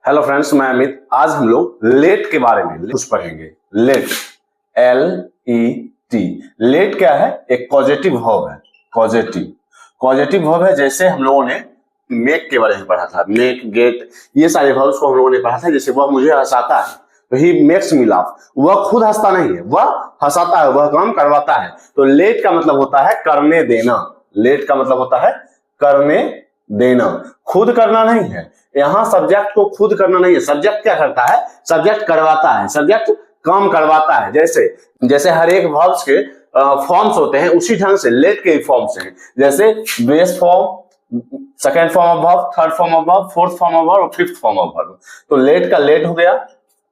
Hello friends, मैं अमित। आज हम लोग लेट के बारे में कुछ पढ़ेंगे। Late, L-E-T। लेट क्या है? एक पॉजिटिव वर्ब है। पॉजिटिव वर्ब है। जैसे हम लोगों ने मेक के बारे में पढ़ा था, मेक, गेट, ये सारे वर्ब्स को हम लोगों ने पढ़ा था। जैसे वह मुझे हंसाता है तो ही मेक्स मी लाफ। वह खुद हंसता नहीं है, वह हंसाता है, वह काम करवाता है। तो लेट का मतलब होता है करने देना। लेट का मतलब होता है करने देना, खुद करना नहीं है। यहाँ सब्जेक्ट को खुद करना नहीं है। सब्जेक्ट क्या करता है? सब्जेक्ट करवाता है, सब्जेक्ट काम करवाता है। जैसे हर एक वर्ब्स के फॉर्म्स होते हैं, उसी ढंग से लेट के फॉर्म्स हैं। जैसे base form, second form of verb, third form of verb, fourth form of verb और फिफ्थ फॉर्म ऑफ वर्ब। तो लेट का लेट हो गया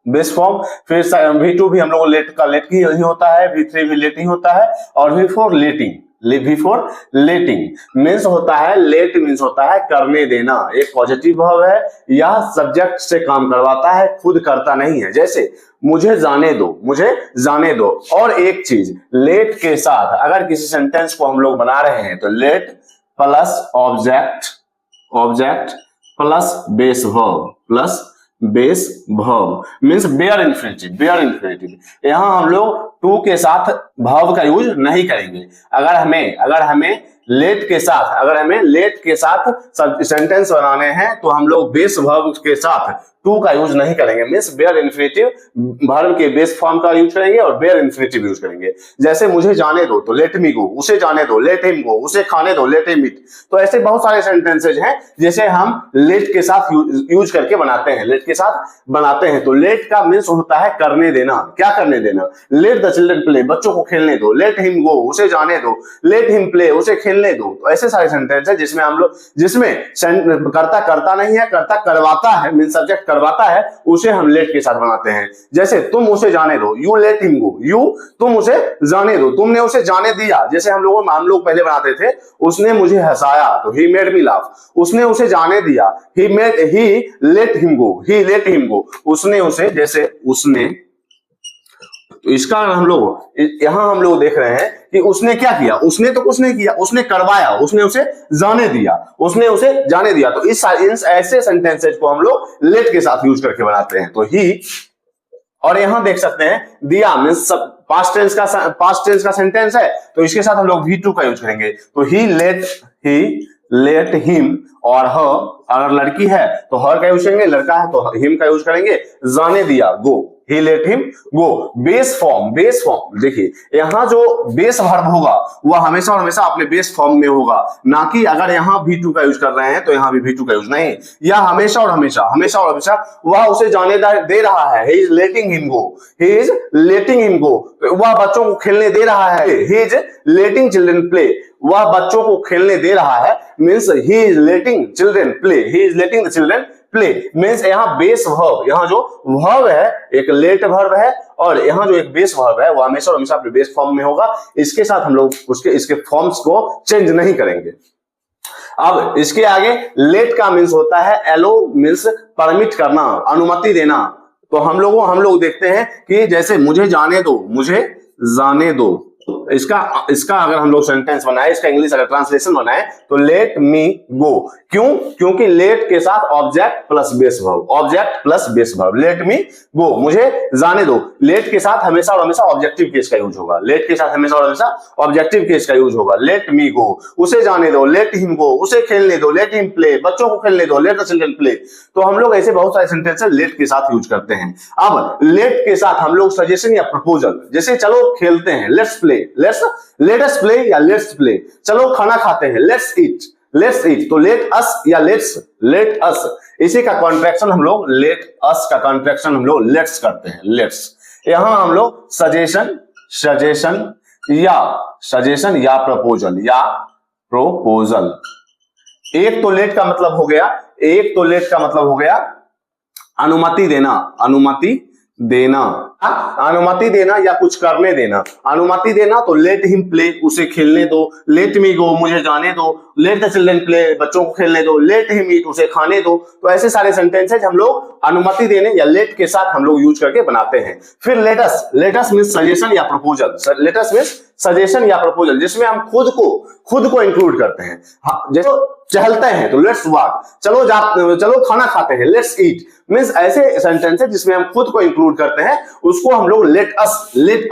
बेस फॉर्म। फिर V2 भी हम लोग लेट का लेट ही होता है, V3 भी लेट ही होता है, और V4 लेटिंग। V4 लेटिंग मीन्स होता है, लेट मीन्स होता है करने देना। एक पॉजिटिव वर्ब है, यह सब्जेक्ट से काम करवाता है, खुद करता नहीं है। जैसे मुझे जाने दो, मुझे जाने दो। और एक चीज, लेट के साथ अगर किसी सेंटेंस को हम लोग बना रहे हैं तो let plus object plus base verb means bare infinitive. यहां हम लोग टू के साथ वर्ब का यूज नहीं करेंगे। अगर हमें लेट के साथ सेंटेंस बनाने हैं तो हम लोग बेस वर्ब के साथ टू का यूज नहीं करेंगे। मीन्स बेयर इन्फिनिटिव वर्ब के बेस फॉर्म का यूज करेंगे और बेयर इन्फिनिटिव यूज करेंगे। जैसे मुझे जाने दो तो लेट मी गो, उसे जाने दो लेट हिम गो, उसे खाने दो लेट हिम ईट। तो ऐसे बहुत सारे सेंटेंसेज हैं जिसे हम लेट के साथ यूज करके बनाते हैं। तो लेट का मीन्स होता है करने देना। क्या करने देना? लेट द चिल्ड्रन प्ले, बच्चों को खेलने दो। लेट हिम गो, उसे जाने दो। लेट हिम प्ले, उसे खेलने दो। तो ऐसे सारे सेंटेंस है जिसमें करता नहीं है, करता करवाता है। मीन्स सब्जेक्ट करवाता है, उसे हम लेट के साथ बनाते हैं। जैसे तुम उसे जाने दो, यू लेट हिम गो, तुम उसे जाने दो, तुमने उसे जाने दिया। जैसे हम लोग पहले बनाते थे, उसने मुझे हंसाया तो ही मेड मी लाफ। उसने उसे जाने दिया, ही लेट हिम गो, उसने उसे, जैसे उसने। तो इसका हम लोग देख रहे हैं कि उसने क्या किया? उसने तो कुछ नहीं किया, उसने करवाया, उसने उसे जाने दिया। तो इन ऐसे सेंटेंसेस को हम लोग लेट के साथ यूज करके बनाते हैं। तो ही, और यहां देख सकते हैं दिया मींस पास्ट टेंस का सेंटेंस है, तो इसके साथ हम लोग V2 का यूज करेंगे। तो ही लेट हिम, और हर अगर लड़की है तो हर का यूज करेंगे, लड़का है तो हिम का यूज करेंगे। जाने दिया, go, he let him go. Base form देखिए, यहाँ जो बेस वर्ब होगा वह हमेशा और हमेशा अपने बेस फॉर्म में होगा, ना कि अगर यहाँ V2 का यूज कर रहे हैं तो यहाँ भी V2 का यूज नहीं। या हमेशा और हमेशा वह उसे जाने दे रहा है, he is letting him go, वह बच्चों को खेलने दे रहा है, he is letting children play, वह बच्चों को खेलने दे रहा है। Means he is letting the children play. Means यहाँ बेस वर्ब, यहाँ जो वर्ब है एक लेट वर्ब है, और यहाँ जो एक बेस वर्ब है वो हमेशा और हमेशा अपने बेस फॉर्म में होगा। इसके साथ हम लोग इसके फॉर्म्स को चेंज नहीं करेंगे। अब इसके आगे लेट का मीन्स होता है एलो, मीन्स परमिट करना, अनुमति देना। तो हम लोग देखते हैं कि जैसे मुझे जाने दो, इसका अगर हम लोग सेंटेंस बनाए, इसका इंग्लिश अगर ट्रांसलेशन बनाए तो लेट मी गो। क्यों? क्योंकि लेट के साथ object plus base verb, let me go, मुझे जाने दो। लेट के साथ हमेशा और हमेशा ऑब्जेक्टिव केस का यूज होगा, लेट मी गो, उसे जाने दो, लेट हिम गो, उसे खेलने दो, लेट हिम प्ले, बच्चों को खेलने दो, लेट द चिल्ड्रन प्ले। तो हम लोग ऐसे बहुत सारे सेंटेंस लेट के साथ यूज करते हैं। अब लेट के साथ हम लोग सजेशन या प्रपोजल, जैसे चलो खेलते हैं, लेट अस प्ले या लेट्स प्ले। चलो खाना खाते हैं, लेट्स ईट। तो लेट अस या लेट अस, इसी का कॉन्ट्रैक्शन हम लोग लेट्स करते हैं, लेट्स। यहां हम लोग सजेशन या प्रपोजल। एक तो लेट का मतलब हो गया अनुमति देना या कुछ करने देना। अनुमति देना तो लेट हिम प्ले, उसे खेलने दो। लेट मी गो, मुझे जाने दो। लेट द चिल्ड्रन प्ले, बच्चों को खेलने दो। लेट हिम ईट, उसे खाने दो। तो ऐसे सारे सेंटेंसेज हम लोग अनुमति देने या लेट के साथ हम लोग यूज करके बनाते हैं। फिर लेटस मीन्स सजेशन या प्रपोजल। लेटस मीन्स सजेशन या प्रपोजल जिसमें हम खुद को इंक्लूड करते हैं। जैसे चलते हैं तो लेट्स वॉक, चलो खाना खाते हैं, लेट्स ईट। मींस ऐसे सेंटेंस है जिसमें हम खुद को इंक्लूड करते हैं, उसको हम लोग लेट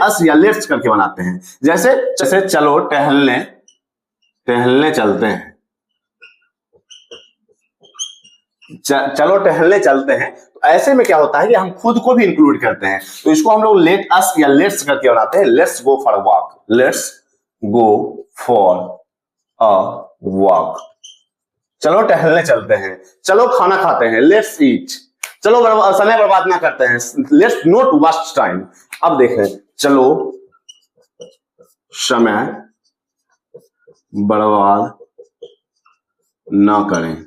अस या लेट्स करके बनाते हैं। जैसे चलो टहलने चलते हैं, चलो टहलने चलते हैं। तो ऐसे में क्या होता है कि हम खुद को भी इंक्लूड करते हैं, तो इसको हम लोग लेट अस या लेट्स करके बनाते हैं। Let's go for walk, let's go for a walk. चलो टहलने चलते हैं, चलो खाना खाते हैं, लेट्स ईट। चलो समय बर्बाद ना करते हैं, लेट्स नॉट वेस्ट टाइम। अब देखें, चलो समय बर्बाद ना करें।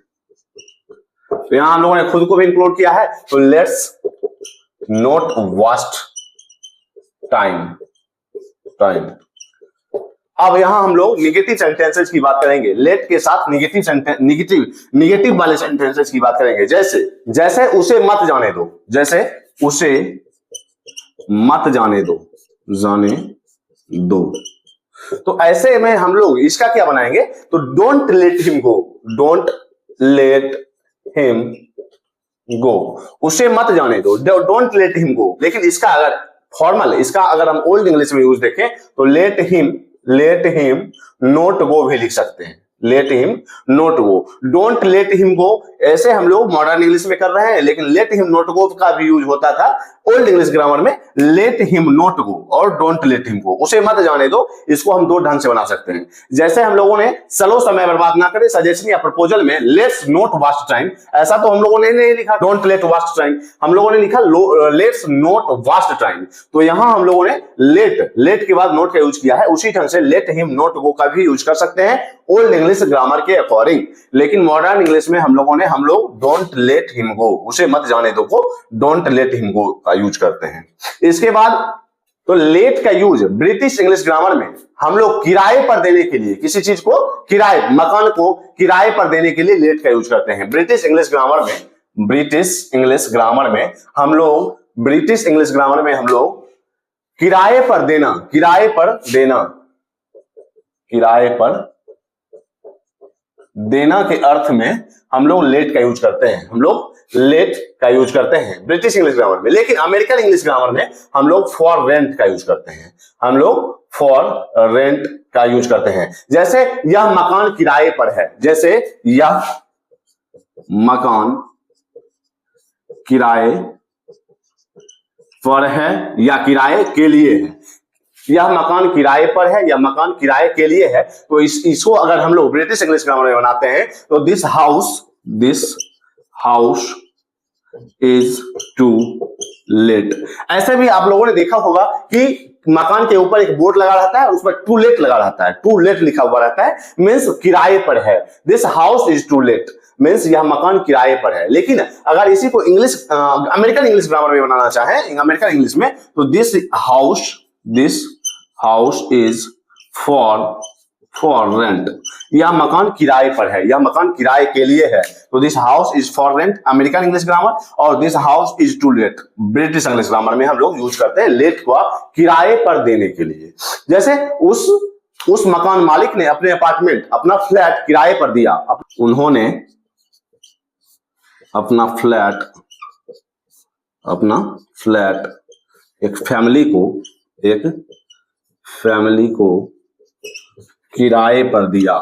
तो यहां हम लोगों ने खुद को भी इंक्लूड किया है, तो लेट्स नॉट वेस्ट टाइम। अब यहां हम लोग निगेटिव सेंटेंसेस की बात करेंगे, लेट के साथ निगेटिव वाले सेंटेंसेस की बात करेंगे। जैसे उसे मत जाने दो, जैसे उसे मत जाने दो। तो ऐसे में हम लोग इसका क्या बनाएंगे, तो don't let him go, don't let him गो, उसे मत जाने दो, डोंट लेट हिम गो। लेकिन इसका अगर फॉर्मल, इसका अगर हम ओल्ड इंग्लिश में यूज देखें तो लेट हिम नॉट गो भी लिख सकते हैं, let him not go. Don't let him गो ऐसे हम लोग मॉडर्न इंग्लिश में कर रहे हैं, लेकिन लेट हिम नॉट गो का भी यूज होता था ओल्ड इंग्लिश ग्रामर में, लेट हिम नॉट गो और डोंट लेट हिम गो, उसे मत जाने दो। इसको हम दो ढंग से बना सकते हैं। जैसे हम लोगों ने चलो समय बर्बाद ना करें सजेशन या प्रपोजल में लेट्स नॉट वेस्ट टाइम, ऐसा तो हम लोगों ने नहीं लिखा डोंट लेट वेस्ट टाइम, हम लोगों ने लिखा लेट्स नॉट वेस्ट टाइम। तो यहां हम लोगों ने लेट के बाद नोट का यूज किया है, उसी ढंग से लेट हिम नॉट गो का भी यूज कर सकते हैं ओल्ड इंग्लिश ग्रामर के अकॉर्डिंग। लेकिन मॉडर्न इंग्लिश में हम लोग डोंट लेट हिम गो, उसे मत जाने दो को डोंट लेट हिम गो का यूज करते हैं। इसके बाद तो लेट का यूज ब्रिटिश इंग्लिश ग्रामर में हम लोग किराए पर देने के लिए, किसी चीज को मकान को किराए पर देने के लिए लेट का यूज करते हैं। ब्रिटिश इंग्लिश ग्रामर में हम लोग किराए पर देना के अर्थ में हम लोग लेट का यूज करते हैं, ब्रिटिश इंग्लिश ग्रामर में। लेकिन अमेरिकन इंग्लिश ग्रामर में हम लोग फॉर रेंट का यूज करते हैं, जैसे यह मकान किराए पर है, जैसे यह मकान किराए पर है या किराए के लिए है, यह मकान किराए पर है या मकान किराए के लिए है। तो इसको अगर हम लोग ब्रिटिश इंग्लिश ग्रामर में बनाते हैं तो this house is to let. ऐसे भी आप लोगों ने देखा होगा कि मकान के ऊपर एक बोर्ड लगा रहता है, उस पर टू लेट लगा रहता है, टू लेट लिखा हुआ रहता है, मींस किराए पर है। This house is to let means यह मकान किराए पर है। लेकिन अगर इसी को अमेरिकन इंग्लिश ग्रामर में बनाना चाहें, अमेरिकन इंग्लिश में, तो this house is for rent, यह मकान किराए पर है, यह मकान किराए के लिए है। तो this house is for rent American English grammar, और this house is to let British English grammar में हम लोग यूज करते हैं लेट को किराए पर देने के लिए। जैसे उस मकान मालिक ने अपने अपार्टमेंट, अपना फ्लैट किराए पर दिया, उन्होंने अपना फ्लैट एक फैमिली को किराए पर दिया।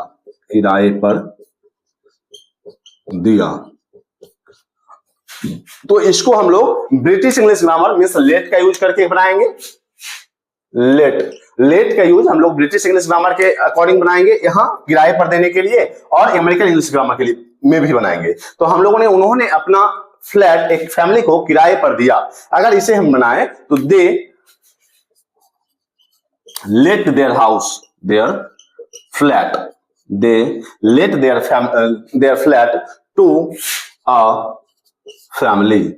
तो इसको हम लोग British English grammar means let का यूज करके बनाएंगे। लेट का यूज हम लोग ब्रिटिश इंग्लिश ग्रामर के अकॉर्डिंग बनाएंगे, यहां किराए पर देने के लिए, और अमेरिकन इंग्लिश ग्रामर के लिए में भी बनाएंगे। तो हम लोगों ने उन्होंने अपना फ्लैट एक फैमिली को किराए पर दिया। अगर इसे हम बनाएं तो they let their flat to a family.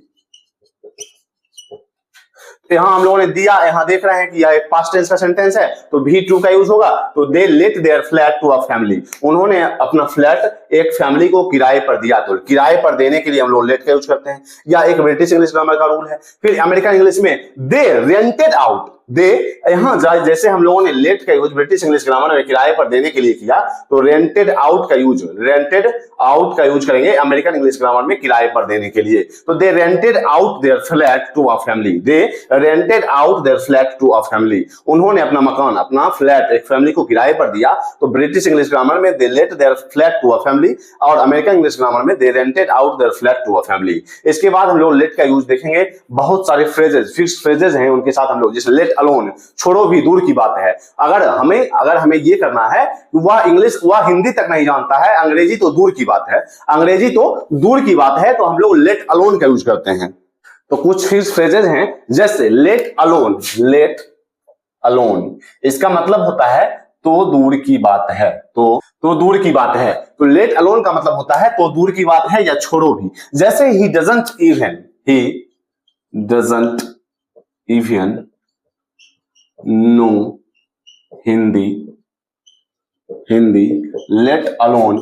यहां हम लोगों ने दिया, यहां देख रहे हैं कि यह एक पास्ट टेंस का सेंटेंस है, तो भी टू का यूज होगा। तो they let their flat to a family, उन्होंने अपना फ्लैट एक फैमिली को किराए पर दिया, तो किराए पर देने के लिए हम लोग लेट का यूज करते हैं, या एक ब्रिटिश इंग्लिश ग्रामर का रूल है। फिर अमेरिकन इंग्लिश में दे रेंटेड आउट, दे, यहां जैसे हम लोगों ने लेट का यूज ब्रिटिश इंग्लिश ग्रामर में किराए पर देने के लिए किया, तो रेंटेड आउट का यूज करेंगे अमेरिकन इंग्लिश ग्रामर में किराए पर देने के लिए। तो they rented out their flat to a family, they rented out their flat to a family, उन्होंने अपना मकान, अपना फ्लैट एक फैमिली को किराए पर दिया। तो ब्रिटिश इंग्लिश ग्रामर में they let their flat to a family, और अमेरिकन इंग्लिश ग्रामर में they rented out their flat to a family. इसके बाद हम लोग लेट का यूज देखेंगे, बहुत सारे फ्रेजेस, फिक्स्ड फ्रेजेस हैं उनके साथ हम लोग, जैसे लेट अलोन, छोड़ो भी दूर की बात है। अगर हमें ये करना है, वह हिंदी तक नहीं जानता है, अंग्रेजी तो दूर की बात है, तो हम लोग लेट अलोन का यूज करते हैं। तो कुछ फिक्स्ड फ्रेजेस हैं, जैसे लेट अलोन, इसका मतलब होता है तो दूर की बात है, तो दूर की बात है। तो लेट अलोन का मतलब होता है तो दूर की बात है या छोड़ो भी। जैसे he doesn't even know Hindi, let alone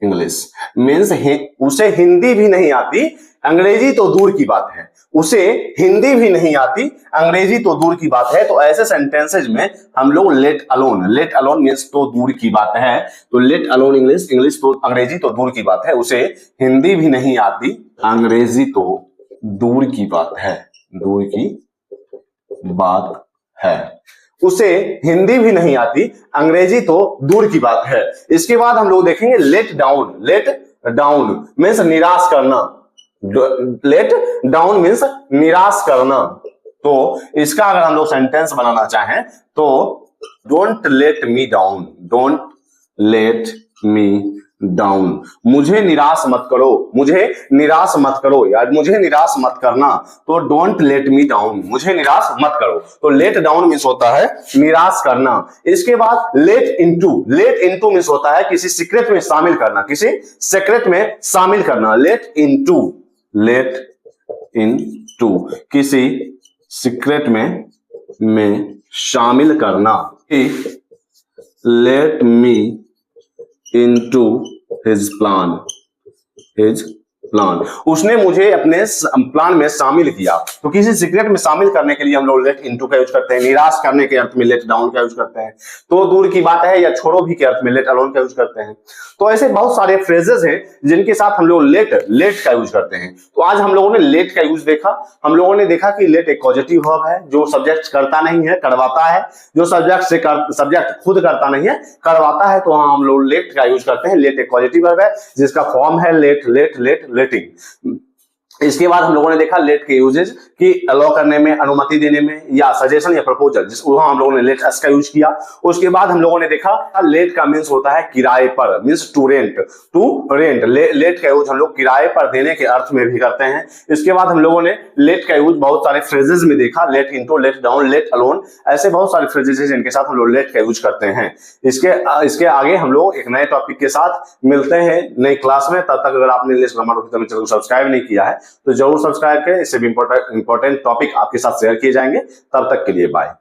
English means उसे हिंदी भी नहीं आती, अंग्रेजी तो दूर की बात है, उसे हिंदी भी नहीं आती, अंग्रेजी तो दूर की बात है। तो ऐसे सेंटेंसेज में हम लोग लेट अलोन मीन्स तो दूर की बात है, तो लेट अलोन इंग्लिश तो अंग्रेजी तो दूर की बात है, उसे हिंदी भी नहीं आती, अंग्रेजी तो दूर की बात है, उसे हिंदी भी नहीं आती, अंग्रेजी तो दूर की बात है। इसके बाद हम लोग देखेंगे लेट डाउन मीन्स निराश करना, लेट डाउन मीन्स निराश करना। तो इसका अगर हम लोग सेंटेंस बनाना चाहें तो डोंट लेट मी डाउन, मुझे निराश मत करो यार, मुझे निराश मत करना, तो डोंट लेट मी डाउन, मुझे निराश मत करो। तो लेट डाउन मीन्स होता है निराश करना। इसके बाद लेट इनटू मीन्स होता है किसी सीक्रेट में शामिल करना, लेट इनटू किसी सीक्रेट में शामिल करना, let me into his plan, उसने मुझे अपने प्लान में शामिल किया। तो किसी सीक्रेट में शामिल करने के लिए हम लोग लेट इनटू का यूज करते हैं, निराश करने के अर्थ में लेट डाउन का यूज करते हैं, तो दूर की बात है या छोड़ो भी के अर्थ में लेट अलोन का यूज करते हैं। तो ऐसे बहुत सारे फ्रेजेस हैं जिनके साथ हम लोग लेट का यूज करते हैं। तो आज हम लोगों ने लेट का यूज देखा, हम लोगों ने देखा कि लेट एक पॉजिटिव वर्ब है जो सब्जेक्ट करता नहीं है, करवाता है, जो सब्जेक्ट खुद करता नहीं है, करवाता है, तो हम लोग लेट का यूज करते हैं। लेट एक पॉजिटिव वर्ब है जिसका फॉर्म है लेटिंग। इसके बाद हम लोगों ने देखा लेट के यूजेज कि अलाउ करने में, अनुमति देने में, या सजेशन या प्रपोजल, जिसको हम लोगों ने लेट अस का यूज किया। उसके बाद हम लोगों ने देखा लेट का मीन्स होता है किराए पर, मीन्स टू रेंट, लेट का यूज हम लोग किराए पर देने के अर्थ में भी करते हैं। इसके बाद हम लोगों ने लेट का यूज बहुत सारे फ्रेजेस में देखा, let into, let down, let alone, ऐसे बहुत सारे फ्रेजेस हैं जिनके साथ हम लोग लेट का यूज करते हैं। इसके आगे हम लोग एक नए टॉपिक के साथ मिलते हैं नई क्लास में। तब तक अगर आपने इंग्लिश ग्रामर चैनल को सब्सक्राइब नहीं किया है तो जरूर सब्सक्राइब करें, इससे भी इंपॉर्टेंट टॉपिक आपके साथ शेयर किए जाएंगे। तब तक के लिए बाय।